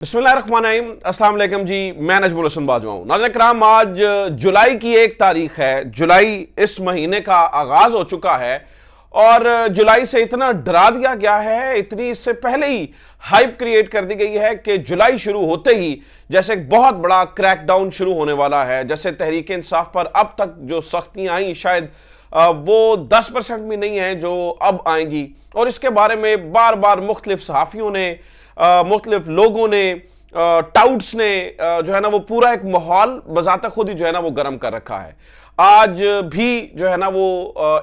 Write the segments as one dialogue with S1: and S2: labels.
S1: बिस्मिल्लाहिर्रहमानिर्रहीम, अस्सलाम वालेकुम जी। मैं नजमुल हसन बाजवा हूं। नाज़रीन किराम, आज जुलाई की 1 तारीख है। जुलाई इस महीने का आगाज हो चुका है और जुलाई से इतना डरा दिया गया है, इतनी इससे पहले ही हाइप क्रिएट कर दी गई है कि जुलाई शुरू होते ही जैसे एक बहुत बड़ा क्रैकडाउन शुरू होने वाला है। जैसे तहरीक इंसाफ पर अब तक जो सख्तियां आई शायद वो 10% भी नहीं है जो अब आएंगी। और इसके बारे में बार बार मुख्तलिफ सहाफ़ियों ने, मुख्तलिफ लोगों ने, टाउट्स ने जो है ना वो पूरा एक माहौल बजाता खुद ही जो है ना वो गर्म कर रखा है। आज भी जो है ना वो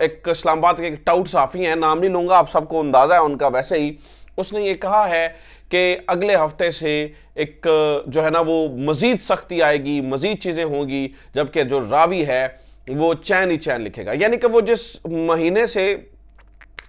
S1: एक इस्लामाबाद के एक टाउट सहाफ़ी हैं, नाम नहीं लूँगा, आप सबको अंदाज़ा है उनका। वैसे ही उसने ये कहा है कि अगले हफ्ते से एक जो है ना वो मज़ीद सख्ती आएगी, मज़ीद चीज़ें होंगी, जबकि जो रावी है वो चैन ही चैन लिखेगा। यानी कि वो जिस महीने से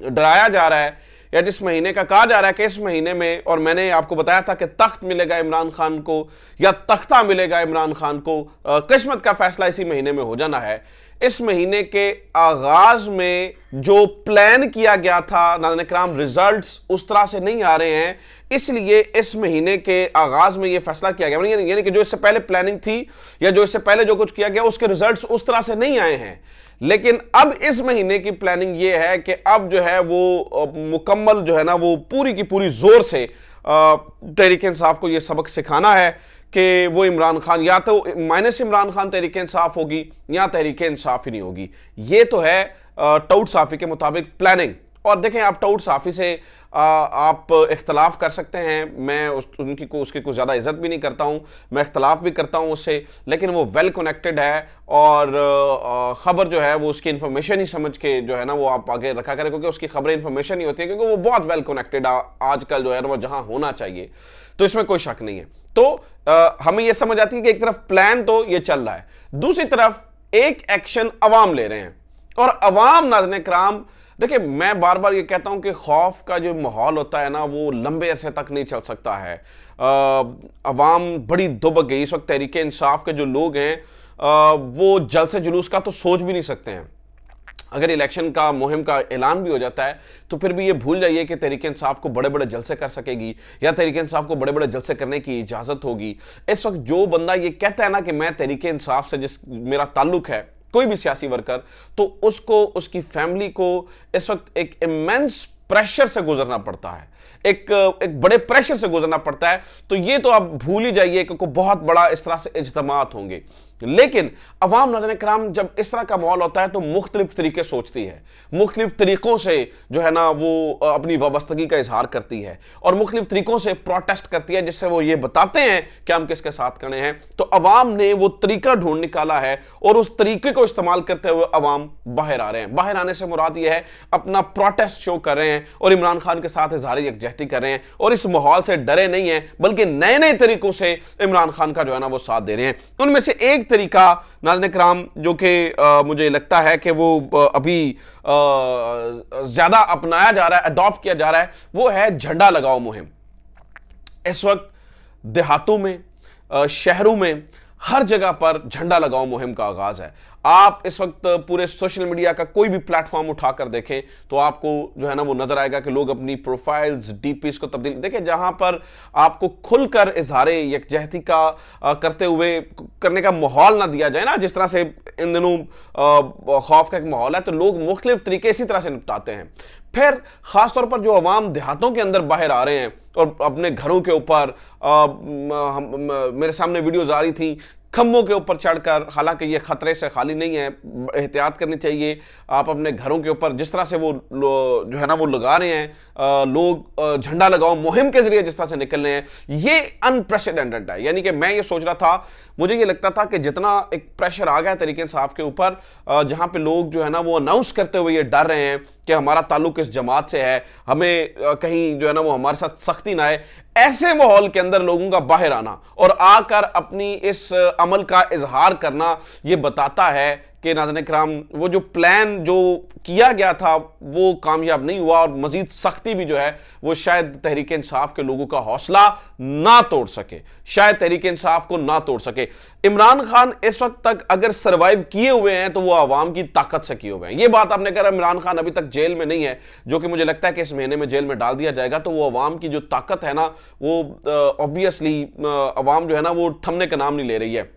S1: डराया जा रहा है या जिस महीने का कहा जा रहा है कि इस महीने में, और मैंने आपको बताया था कि तख्त मिलेगा इमरान खान को या तख्ता मिलेगा इमरान खान को, किस्मत का फैसला इसी महीने में हो जाना है। इस महीने के आगाज में जो प्लान किया गया था नाज़रीन किराम, रिजल्ट्स उस तरह से नहीं आ रहे हैं, इसलिए इस महीने के आगाज में यह फैसला किया गया। यानी कि जो इससे पहले प्लानिंग थी या जो इससे पहले जो कुछ किया गया उसके रिजल्ट्स उस तरह से नहीं आए हैं। लेकिन अब इस महीने की प्लानिंग ये है कि अब जो है वो मुकम्मल जो है ना वो पूरी की पूरी जोर से तहरीक इंसाफ को ये सबक सिखाना है कि वो इमरान खान, या तो माइनस इमरान खान तहरीक इंसाफ होगी या तहरीक इंसाफ ही नहीं होगी। ये तो है टाउट साफ़ी के मुताबिक प्लानिंग। और देखें, आप टाउट साफ़ी से आप इख्तलाफ कर सकते हैं, मैं उसकी कुछ ज़्यादा इज़्ज़त भी नहीं करता हूँ, मैं इख्तलाफ भी करता हूँ उससे, लेकिन वो वेल कनेक्टेड है और ख़बर जो है वो उसकी इन्फॉर्मेशन ही समझ के जो है ना वो आप आगे रखा करें, क्योंकि उसकी खबरें इन्फॉर्मेशन ही होती है, क्योंकि वो बहुत वेल कनेक्टेड आजकल जो है ना वो जहाँ होना चाहिए, तो इसमें कोई शक नहीं है। तो हमें यह समझ आती है कि एक तरफ प्लान तो ये चल रहा है, दूसरी तरफ एक एक्शन अवाम ले रहे हैं। और अवाम नाज़रीन किराम, देखिए मैं बार बार ये कहता हूं कि खौफ का जो माहौल होता है ना वो लंबे अरसे तक नहीं चल सकता है। अवाम बड़ी दुबक गई इस वक्त। तहरीक इंसाफ के जो लोग हैं वो जलसे जुलूस का तो सोच भी नहीं सकते हैं। अगर इलेक्शन का मुहिम का ऐलान भी हो जाता है तो फिर भी ये भूल जाइए कि तहरीक इंसाफ को बड़े बड़े जलसे कर सकेगी या तहरीक इंसाफ को बड़े बड़े जलसे करने की इजाज़त होगी। इस वक्त जो बंदा ये कहता है ना कि मैं तहरीक इंसाफ से मेरा ताल्लुक है, कोई भी सियासी वर्कर, तो उसको, उसकी फैमिली को इस वक्त एक इमेंस प्रेशर से गुजरना पड़ता है, एक बड़े प्रेशर से गुजरना पड़ता है। तो ये तो आप भूल ही जाइए कि बहुत बड़ा इस तरह से इज्तिमात होंगे। लेकिन अवाम नाज़रीन किराम जब इस तरह का माहौल होता है तो मुख्तलिफ तरीके सोचती है, मुख्तलिफ तरीकों से जो है ना वो अपनी वाबस्तगी का इजहार करती है और मुख्तलिफ तरीकों से प्रोटेस्ट करती है, जिससे वो ये बताते हैं कि हम किसके साथ खड़े हैं। तो अवाम ने वो तरीका ढूंढ निकाला है और उस तरीके को इस्तेमाल करते हुए अवाम बाहर आ रहे हैं। बाहर आने से मुराद ये है अपना प्रोटेस्ट शो कर रहे हैं और इमरान खान के साथ इजहार यकजहती कर रहे हैं और इस माहौल से डरे नहीं है, बल्कि नए नए तरीकों से इमरान खान का जो है ना वो साथ दे रहे हैं। उनमें से एक तरीका नाज़रीन किराम जो कि मुझे लगता है कि वो अभी ज्यादा अपनाया जा रहा है, अडॉप्ट किया जा रहा है, वो है झंडा लगाओ मुहिम। इस वक्त देहातों में, शहरों में, हर जगह पर झंडा लगाओ मुहिम का आगाज है। आप इस वक्त पूरे सोशल मीडिया का कोई भी प्लेटफॉर्म उठाकर देखें तो आपको जो है ना वो नजर आएगा कि लोग अपनी प्रोफाइल्स, डीपीस को तब्दील, देखिए जहां पर आपको खुलकर इजहार यकजहती का करने का माहौल ना दिया जाए ना, जिस तरह से इन दिनों खौफ का एक माहौल है, तो लोग मुख्तलिफ तरीके इसी तरह से निपटाते हैं। फिर खासतौर पर जो अवाम देहातों के अंदर बाहर आ रहे हैं और अपने घरों के ऊपर, मेरे सामने वीडियोज आ रही थी खम्भों के ऊपर चढ़कर, हालांकि ये खतरे से खाली नहीं है, एहतियात करनी चाहिए। आप अपने घरों के ऊपर जिस तरह से वो जो है ना वो लगा रहे हैं, लोग झंडा लगाओ मुहिम के जरिए जिस तरह से निकल रहे हैं, ये अनप्रेसिडेंटेड है। यानी कि मैं ये सोच रहा था, मुझे ये लगता था कि जितना एक प्रेशर आ गया तहरीक इंसाफ के ऊपर, जहां पे लोग जो है ना वो अनाउंस करते हुए ये डर रहे हैं कि हमारा ताल्लुक इस जमात से है, हमें कहीं जो है ना वो हमारे साथ सख्ती ना आए, ऐसे माहौल के अंदर लोगों का बाहर आना और आकर अपनी इस अमल का इजहार करना, ये बताता है कि नाज़रीन किराम वो जो प्लान जो किया गया था वो कामयाब नहीं हुआ, और मजीद सख्ती भी जो है वो शायद तहरीक इंसाफ के लोगों का हौसला ना तोड़ सके, शायद तहरीक इंसाफ को ना तोड़ सके। इमरान खान इस वक्त तक अगर सर्वाइव किए हुए हैं तो वो अवाम की ताकत से किए हुए हैं। ये बात आपने कहा इमरान खान अभी तक जेल में नहीं है, जो कि मुझे लगता है कि इस महीने में जेल में डाल दिया जाएगा, तो वो अवाम की जो ताकत है ना वो ऑब्वियसली अवाम जो है ना वो थमने का नाम नहीं ले रही है।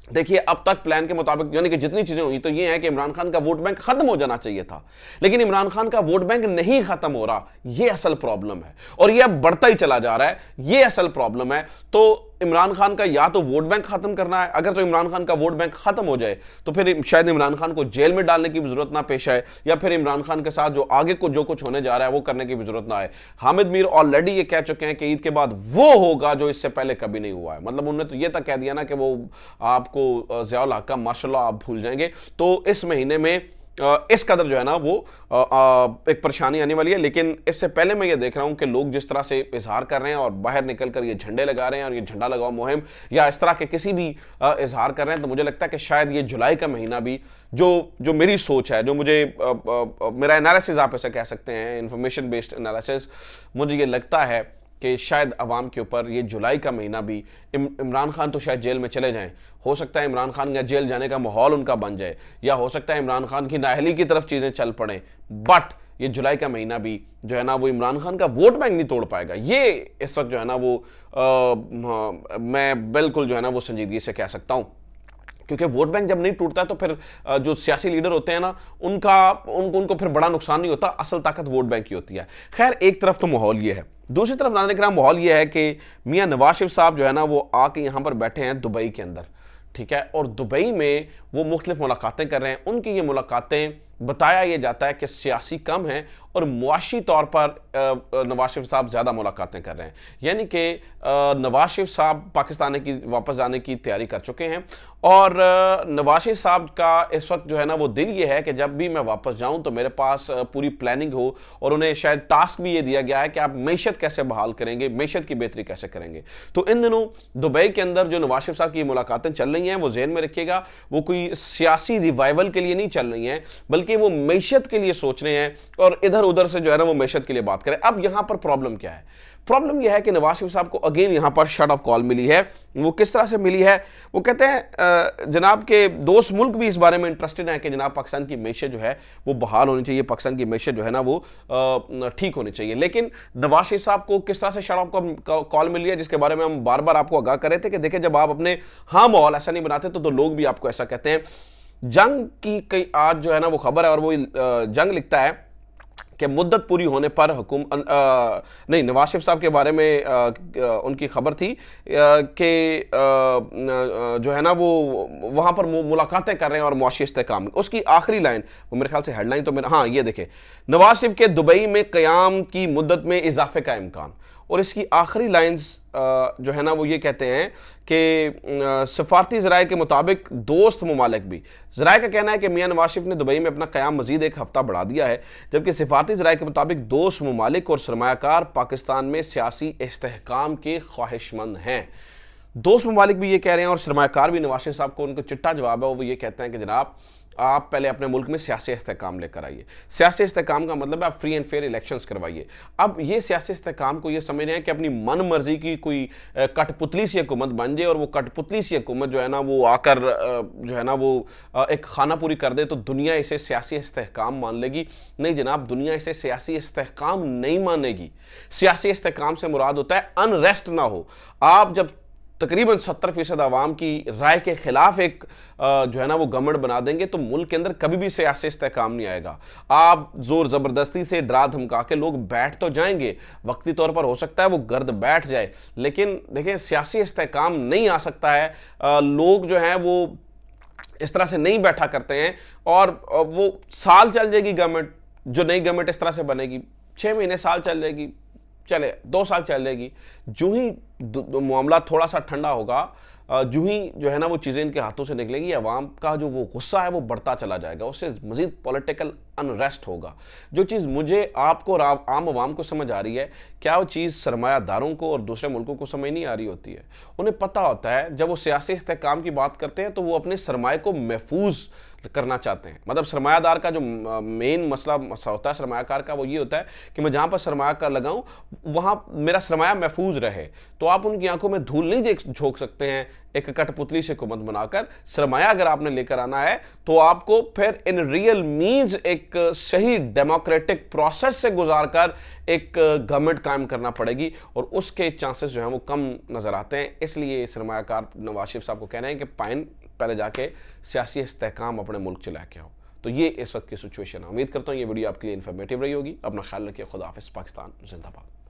S1: देखिए अब तक प्लान के मुताबिक यानी कि जितनी चीजें हुई तो ये है कि इमरान खान का वोट बैंक खत्म हो जाना चाहिए था, लेकिन इमरान खान का वोट बैंक नहीं खत्म हो रहा। ये असल प्रॉब्लम है, और ये अब बढ़ता ही चला जा रहा है। ये असल प्रॉब्लम है। तो इमरान खान का या तो वोट बैंक खत्म करना है, अगर तो इमरान खान का वोट बैंक खत्म हो जाए तो फिर शायद इमरान खान को जेल में डालने की भी जरूरत ना पेश आए, या फिर इमरान खान के साथ जो आगे को जो कुछ होने जा रहा है वो करने की भी जरूरत ना आए। हामिद मीर ऑलरेडी ये कह चुके हैं कि ईद के बाद वो होगा जो इससे पहले कभी नहीं हुआ है। मतलब उन्होंने तो ये तक कह दिया ना कि वो आपको ज़ियाउल हक का माशाल्लाह आप भूल जाएंगे। तो इस महीने में इस कदर जो है ना वो एक परेशानी आने वाली है। लेकिन इससे पहले मैं ये देख रहा हूं कि लोग जिस तरह से इजहार कर रहे हैं और बाहर निकलकर ये झंडे लगा रहे हैं और ये झंडा लगाओ मुहिम या इस तरह के किसी भी इजहार कर रहे हैं, तो मुझे लगता है कि शायद ये जुलाई का महीना भी जो मेरी सोच है, जो मुझे मेरा एनालिसिस आप इसे कह सकते हैं, इंफॉर्मेशन बेस्ड एनालिसिस, मुझे ये लगता है कि शायद अवाम के ऊपर ये जुलाई का महीना भी इमरान खान तो शायद जेल में चले जाएं, हो सकता है इमरान खान का जेल जाने का माहौल उनका बन जाए, या हो सकता है इमरान खान की नाअहली की तरफ चीज़ें चल पड़ें, बट ये जुलाई का महीना भी जो है ना वो इमरान खान का वोट बैंक नहीं तोड़ पाएगा। ये इस वक्त जो है ना वो मैं बिल्कुल जो है ना वो संजीदगी से कह सकता हूँ, क्योंकि वोट बैंक जब नहीं टूटता तो फिर जो सियासी लीडर होते हैं ना उनको फिर बड़ा नुकसान नहीं होता, असल ताकत वोट बैंक की होती है। खैर एक तरफ तो माहौल ये है, दूसरी तरफ नाज़रीन किराम माहौल ये है कि मियां नवाज शरीफ साहब जो है ना वो आके यहाँ पर बैठे हैं दुबई के अंदर, ठीक है, और दुबई में वो मुख्तलिफ मुलाकातें कर रहे हैं। उनकी ये मुलाकातें बताया ये जाता है कि सियासी कम है और मुआशी तौर पर नवाज शरीफ साहब ज़्यादा मुलाकातें कर रहे हैं, यानी कि नवाज शरीफ साहब पाकिस्तान की वापस जाने की तैयारी कर चुके हैं, और नवाज शरीफ साहब का इस वक्त जो है ना वो दिल ये है कि जब भी मैं वापस जाऊं तो मेरे पास पूरी प्लानिंग हो, और उन्हें शायद टास्क भी ये दिया गया है कि आप मैशत कैसे बहाल करेंगे, मैशत की बेहतरी कैसे करेंगे। तो इन दिनों दुबई के अंदर जो नवाज शरीफ साहब की मुलाकातें चल रही हैं वो जहन में रखिएगा, वो कोई सियासी रिवाइवल के लिए नहीं चल रही हैं, बल्कि वो मैशत के लिए सोच रहे हैं, और इधर उधर से जो है ना वो मैशत के लिए बात करें। अब यहां पर प्रॉब्लम क्या है? प्रॉब्लम यह है कि नवाज शरीफ साहब को अगेन यहां पर शट ऑफ कॉल मिली है। वो किस तरह से मिली है? वो कहते हैं जनाब के दोस्त मुल्क भी इस बारे में इंटरेस्टेड हैं कि जनाब पाकिस्तान की मैशत जो है वो बहाल होनी चाहिए, पाकिस्तान की मैशत जो है ना वो ठीक होनी चाहिए। लेकिन नवाज शरीफ साहब को किस तरह से शट ऑफ कॉल मिली है, जिसके बारे में हम बार बार आपको आगाह कर रहे थे कि देखिए जब आप अपने हाँ माहौल ऐसा नहीं बनाते तो लोग भी आपको ऐसा कहते हैं। जंग की कई आज जो है ना वो खबर है, और वो जंग लिखता है कि मुद्दत पूरी होने पर नहीं, नवाज शरीफ साहब के बारे में उनकी खबर थी कि जो है ना वो वहाँ पर मुलाकातें कर रहे हैं और मुआशी इस्तेहकाम। उसकी आखिरी लाइन, वो मेरे ख्याल से हेडलाइन तो मेरा, हाँ ये देखें, नवाज शरीफ के दुबई में क़याम की मुद्दत में इजाफे का इम्कान, और इसकी आखिरी लाइंस जो है ना वो ये कहते हैं कि सफारती ज़राए के मुताबिक दोस्त ममालिक भी, ज़राए का कहना है कि मियां नवाज शरीफ ने दुबई में अपना क़याम मज़ीद एक हफ़्ता बढ़ा दिया है, जबकि सफारती ज़राए के मुताबिक दोस्त ममालिक और सरमायाकार पाकिस्तान में सियासी इस्तेहकाम के ख्वाहिशमंद हैं। दोस्त ममालिक भी ये कह रहे हैं और सरमायाकार भी नवाज शरीफ साहब को उनको चिट्टा जवाब है, वो ये कहते हैं कि जनाब आप पहले अपने मुल्क में सियासी इस्तेहकाम लेकर आइए। सियासी इस्तेहकाम का मतलब है आप फ्री एंड फेयर इलेक्शंस करवाइए। अब ये सियासी इस्तेहकाम को ये समझ रहे हैं कि अपनी मन मर्जी की कोई कठपुतली सी हुकूमत बन जाए, और वो कठपुतली सी हुकूमत जो है ना वो आकर जो है ना वो एक खाना पूरी कर दे तो दुनिया इसे सियासी इस्तेहकाम मान लेगी। नहीं जनाब, दुनिया इसे सियासी इस्तेहकाम नहीं मानेगी। सियासी इस्तेहकाम से मुराद होता है अनरेस्ट ना हो। आप जब तकरीबन 70% आवाम की राय के खिलाफ एक जो है ना वो गवर्नमेंट बना देंगे तो मुल्क के अंदर कभी भी सियासी इस्तेहकाम नहीं आएगा। आप जोर ज़बरदस्ती से डरा धमका के लोग बैठ तो जाएंगे, वक्ती तौर पर हो सकता है वो गर्द बैठ जाए, लेकिन देखें सियासी इस्तेहकाम नहीं आ सकता है। लोग जो हैं वो इस तरह से नहीं बैठा करते हैं, और वो साल चल जाएगी गवर्नमेंट, जो नई गवर्नमेंट इस तरह से बनेगी 6 महीने साल चल जाएगी, चले 2 साल चल जाएगी, जो ही मामला थोड़ा सा ठंडा होगा, जो ही जो है ना वो चीज़ें इनके हाथों से निकलेंगी, अवाम का जो वो गुस्सा है वो बढ़ता चला जाएगा, उससे मजीद पॉलिटिकल अनरेस्ट होगा। जो चीज़ मुझे आपको और आम आवाम को समझ आ रही है, क्या वो चीज़ सरमायादारों को और दूसरे मुल्कों को समझ नहीं आ रही होती है? उन्हें पता होता है जब वो सियासी इस्तेहकाम की बात करते हैं तो वो अपने सरमाए को महफूज करना चाहते हैं। मतलब सरमायादार का जो मेन मसला होता है सरमायाकार का, वो ये होता है कि मैं जहाँ पर सरमाया लगाऊं वहाँ मेरा सरमाया महफूज रहे। तो आप उनकी आंखों में धूल नहीं झोंक सकते हैं एक कठपुतली से हुकूमत बनाकर। सरमाया अगर आपने लेकर आना है तो आपको फिर इन रियल मीन्स एक सही डेमोक्रेटिक प्रोसेस से गुजार कर एक गवर्नमेंट कायम करना पड़ेगी, और उसके चांसेस जो हैं वो कम नज़र आते हैं। इसलिए सरमायाकार नवाज शरीफ साहब को कहना है कि पहले जाके सियासी इस्तेहकाम अपने मुल्क चला के आओ। तो ये इस वक्त की सिचुएशन है। उम्मीद करता हूँ ये वीडियो आपके लिए इन्फॉर्मेटिव रही होगी। अपना ख्याल रखिए। खुदा हाफिज़। पाकिस्तान जिंदाबाद।